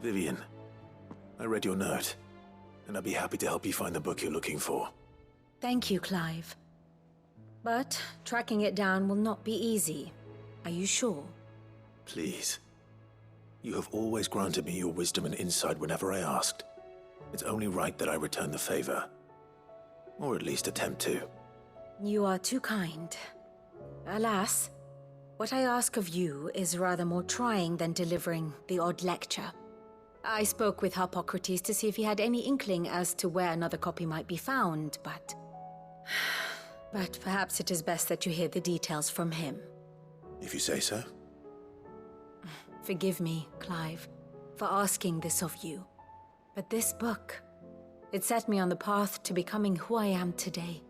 Vivian, I read your note, and I'd be happy to help you find the book you're looking for. Thank you, Clive. But tracking it down will not be easy. Are you sure? Please. You have always granted me your wisdom and insight whenever I asked. It's only right that I return the favor. Or at least attempt to. You are too kind. Alas, what I ask of you is rather more trying than delivering the odd lecture. I spoke with Hippocrates to see if he had any inkling as to where another copy might be found, but perhaps it is best that you hear the details from him. If you say so. Forgive me, Clive, for asking this of you. But this book, it set me on the path to becoming who I am today.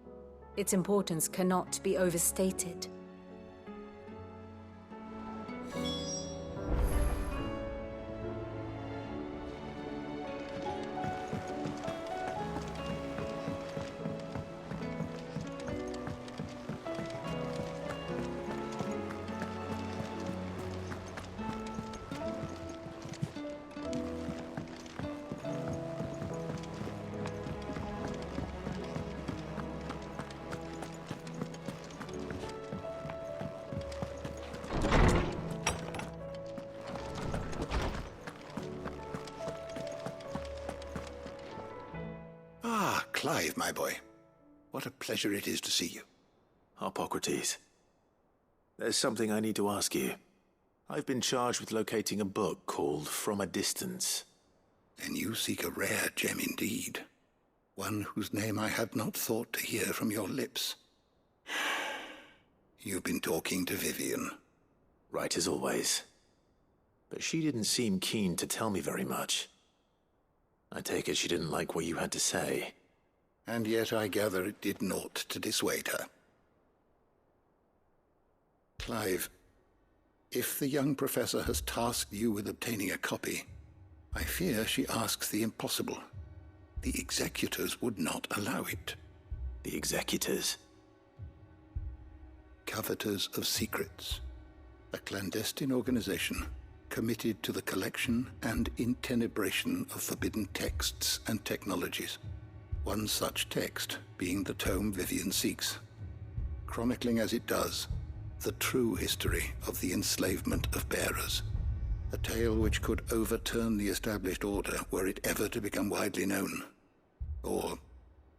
Its importance cannot be overstated. Clive, my boy. What a pleasure it is to see you. Hippocrates. There's something I need to ask you. I've been charged with locating a book called From a Distance. Then you seek a rare gem indeed. One whose name I had not thought to hear from your lips. You've been talking to Vivian. Right as always. But she didn't seem keen to tell me very much. I take it she didn't like what you had to say. And yet I gather it did naught to dissuade her. Clive, if the young professor has tasked you with obtaining a copy, I fear she asks the impossible. The executors would not allow it. The executors? Coveters of Secrets. A clandestine organization committed to the collection and intenebration of forbidden texts and technologies. One such text being the tome Vivian seeks, chronicling as it does the true history of the enslavement of bearers, a tale which could overturn the established order were it ever to become widely known. Or,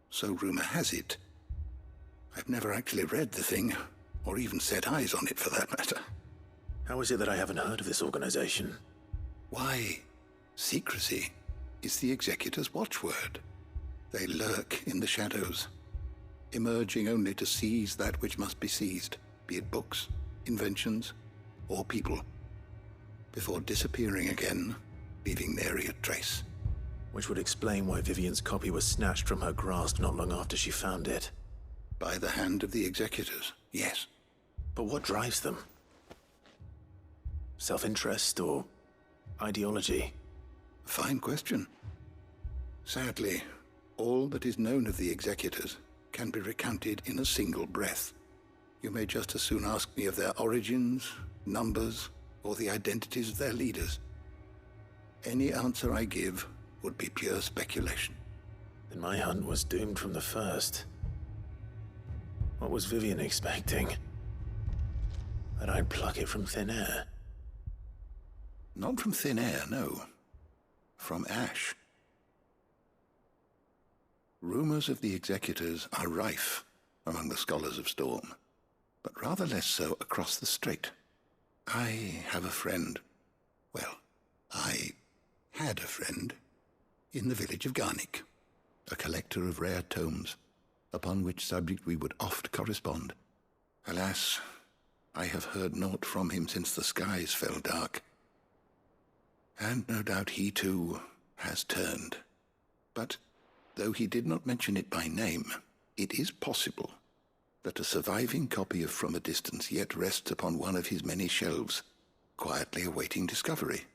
so rumor has it. I've never actually read the thing, or even set eyes on it for that matter. How is it that I haven't heard of this organization? Why, secrecy is the executor's watchword. They lurk in the shadows, emerging only to seize that which must be seized, be it books, inventions, or people, before disappearing again, leaving nary a trace. Which would explain why Vivian's copy was snatched from her grasp not long after she found it. By the hand of the executors, yes. But what drives them? Self-interest or ideology? A fine question. Sadly, all that is known of the executors can be recounted in a single breath. You may just as soon ask me of their origins, numbers, or the identities of their leaders. Any answer I give would be pure speculation. Then my hunt was doomed from the first. What was Vivian expecting? That I'd pluck it from thin air? Not from thin air, no. From ash. Rumors of the executors are rife among the scholars of Storm, but rather less so across the strait. I have a friend. Well, I had a friend in the village of Garnick, a collector of rare tomes, upon which subject we would oft correspond. Alas, I have heard naught from him since the skies fell dark. And no doubt he too has turned. But though he did not mention it by name, it is possible that a surviving copy of From a Distance yet rests upon one of his many shelves, quietly awaiting discovery.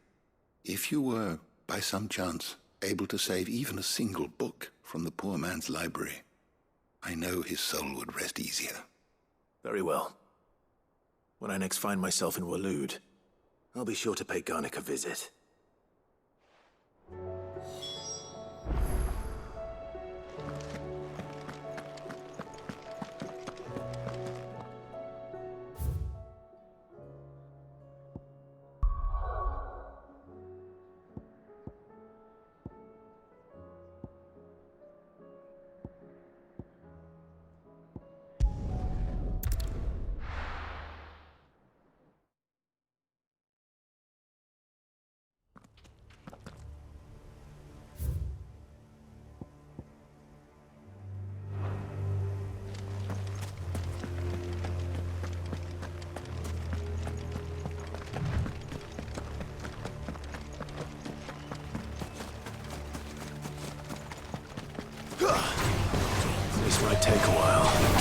If you were, by some chance, able to save even a single book from the poor man's library, I know his soul would rest easier. Very well. When I next find myself in Waloed, I'll be sure to pay Garnick a visit. take a while.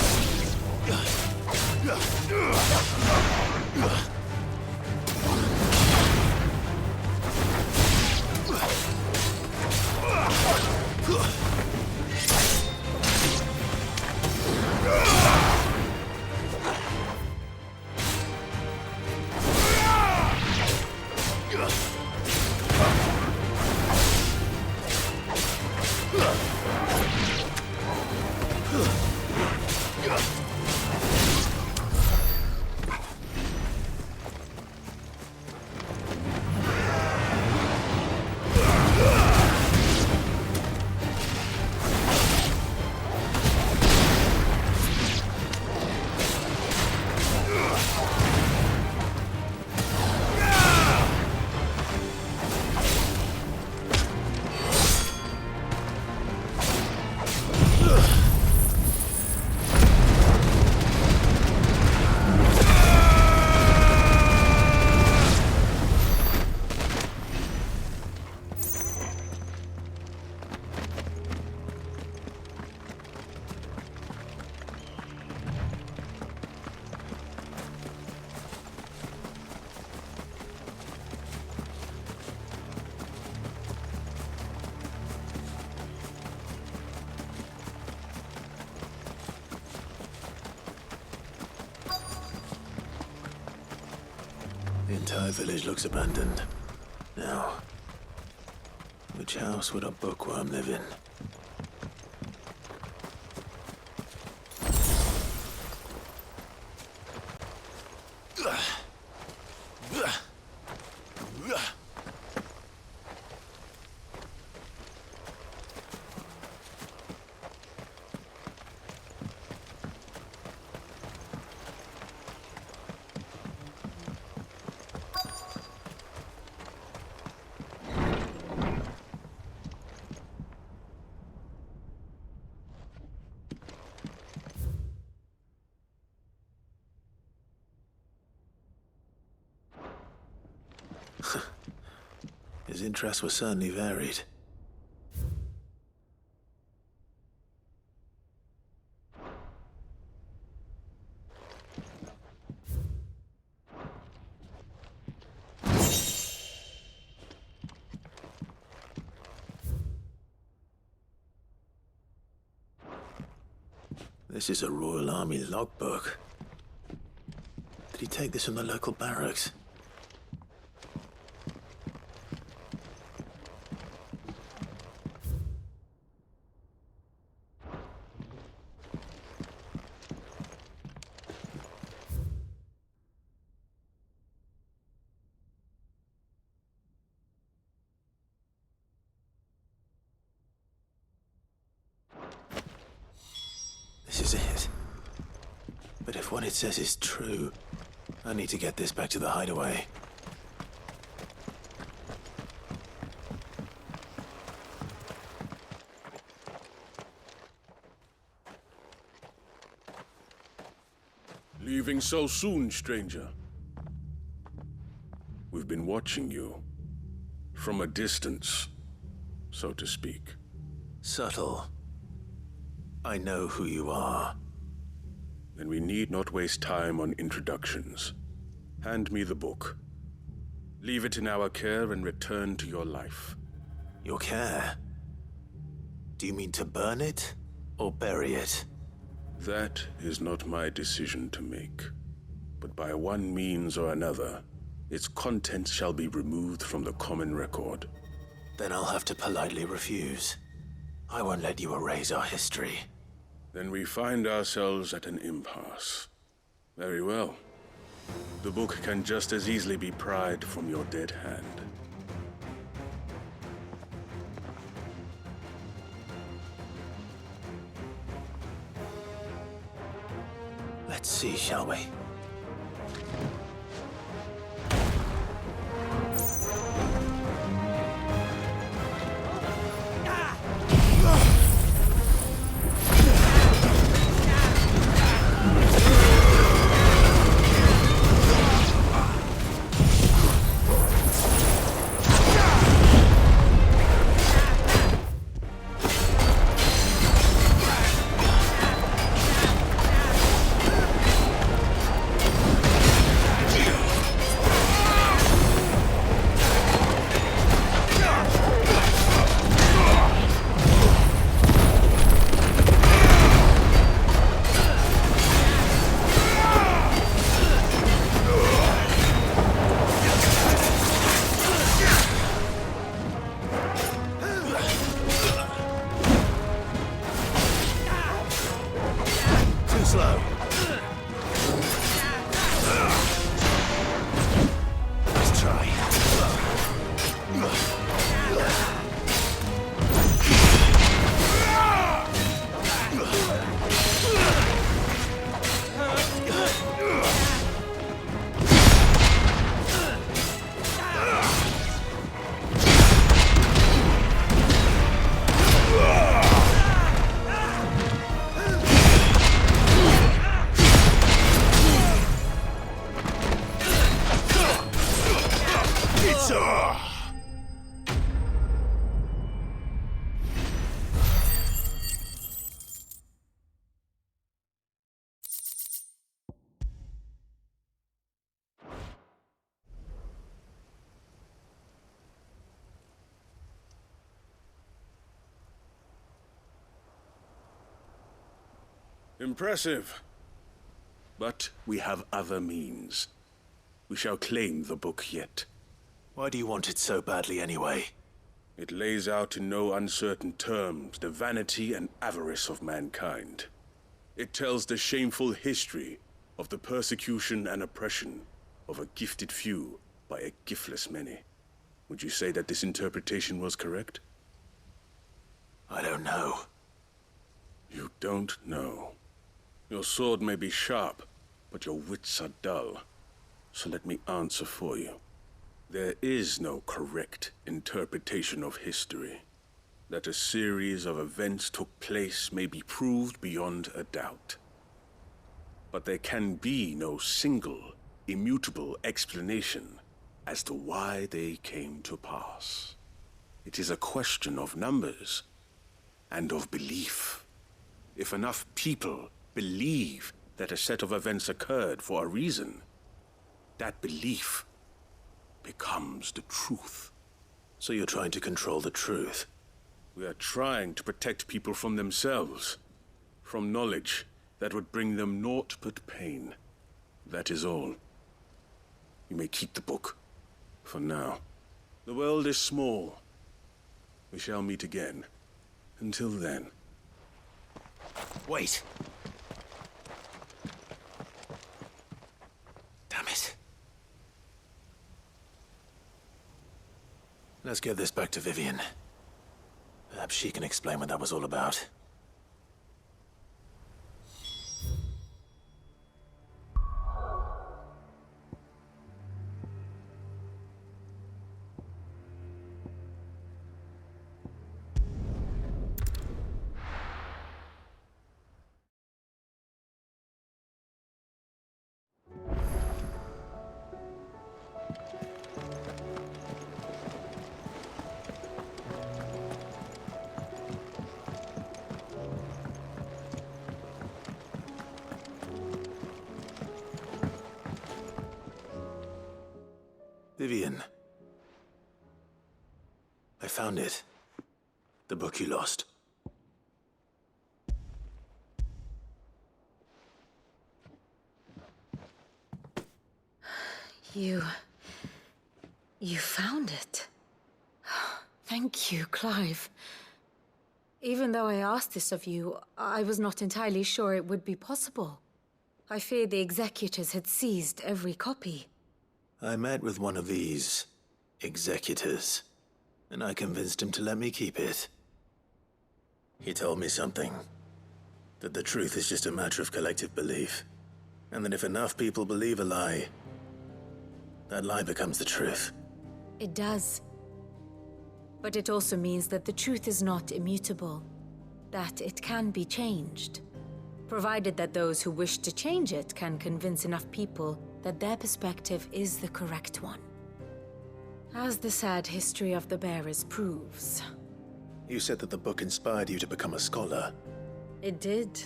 The entire village looks abandoned. Now, which house would a bookworm live in? His interests were certainly varied. This is a Royal Army logbook. Did he take this from the local barracks? This is it. But if what it says is true, I need to get this back to the hideaway. Leaving so soon, stranger? We've been watching you. From a distance, so to speak. Subtle. I know who you are. Then we need not waste time on introductions. Hand me the book. Leave it in our care and return to your life. Your care? Do you mean to burn it or bury it? That is not my decision to make. But by one means or another, its contents shall be removed from the common record. Then I'll have to politely refuse. I won't let you erase our history. Then we find ourselves at an impasse. Very well. The book can just as easily be pried from your dead hand. Let's see, shall we? Impressive. But we have other means. We shall claim the book yet. Why do you want it so badly anyway? It lays out in no uncertain terms the vanity and avarice of mankind. It tells the shameful history of the persecution and oppression of a gifted few by a giftless many. Would you say that this interpretation was correct? I don't know. You don't know. Your sword may be sharp, but your wits are dull. So let me answer for you. There is no correct interpretation of history. That a series of events took place may be proved beyond a doubt. But there can be no single, immutable explanation as to why they came to pass. It is a question of numbers and of belief. If enough people believe that a set of events occurred for a reason, that belief becomes the truth. So you're trying to control the truth? We are trying to protect people from themselves, from knowledge that would bring them naught but pain. That is all. You may keep the book, for now. The world is small. We shall meet again. Until then. Wait! Damn it. Let's get this back to Vivian. Perhaps she can explain what that was all about. Vivian. I found it. The book you lost. You found it. Thank you, Clive. Even though I asked this of you, I was not entirely sure it would be possible. I feared the executors had seized every copy. I met with one of these executors, and I convinced him to let me keep it. He told me something. That the truth is just a matter of collective belief. And that if enough people believe a lie, that lie becomes the truth. It does. But it also means that the truth is not immutable. That it can be changed. Provided that those who wish to change it can convince enough people that their perspective is the correct one. As the sad history of the bearers proves. You said that the book inspired you to become a scholar. It did.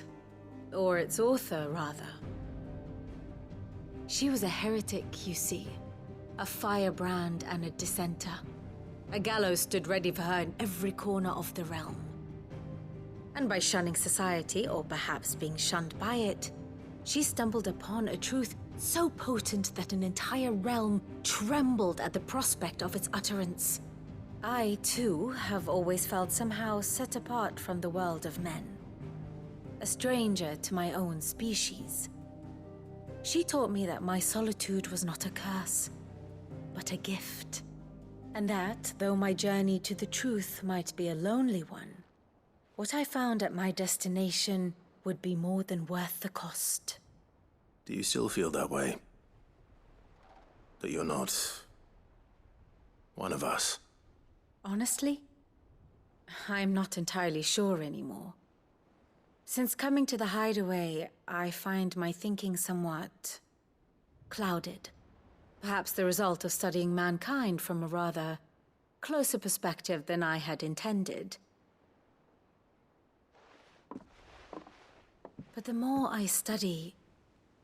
Or its author, rather. She was a heretic, you see. A firebrand and a dissenter. A gallows stood ready for her in every corner of the realm. And by shunning society, or perhaps being shunned by it, she stumbled upon a truth so potent that an entire realm trembled at the prospect of its utterance. I, too, have always felt somehow set apart from the world of men. A stranger to my own species. She taught me that my solitude was not a curse, but a gift. And that, though my journey to the truth might be a lonely one, what I found at my destination would be more than worth the cost. Do you still feel that way? That you're not one of us? Honestly, I'm not entirely sure anymore. Since coming to the hideaway, I find my thinking somewhat clouded. Perhaps the result of studying mankind from a rather closer perspective than I had intended. But the more I study,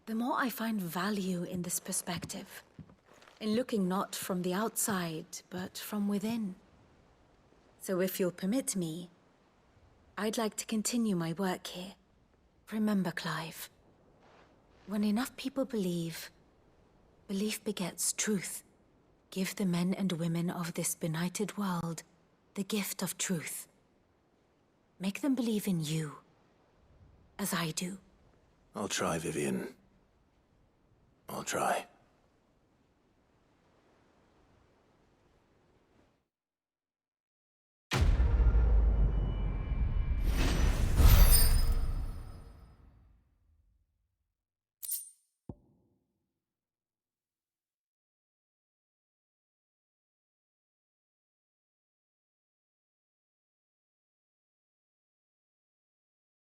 the more I find value in this perspective. In looking not from the outside, but from within. So if you'll permit me, I'd like to continue my work here. Remember, Clive, when enough people believe, belief begets truth. Give the men and women of this benighted world the gift of truth. Make them believe in you, as I do. I'll try, Vivian. I'll try.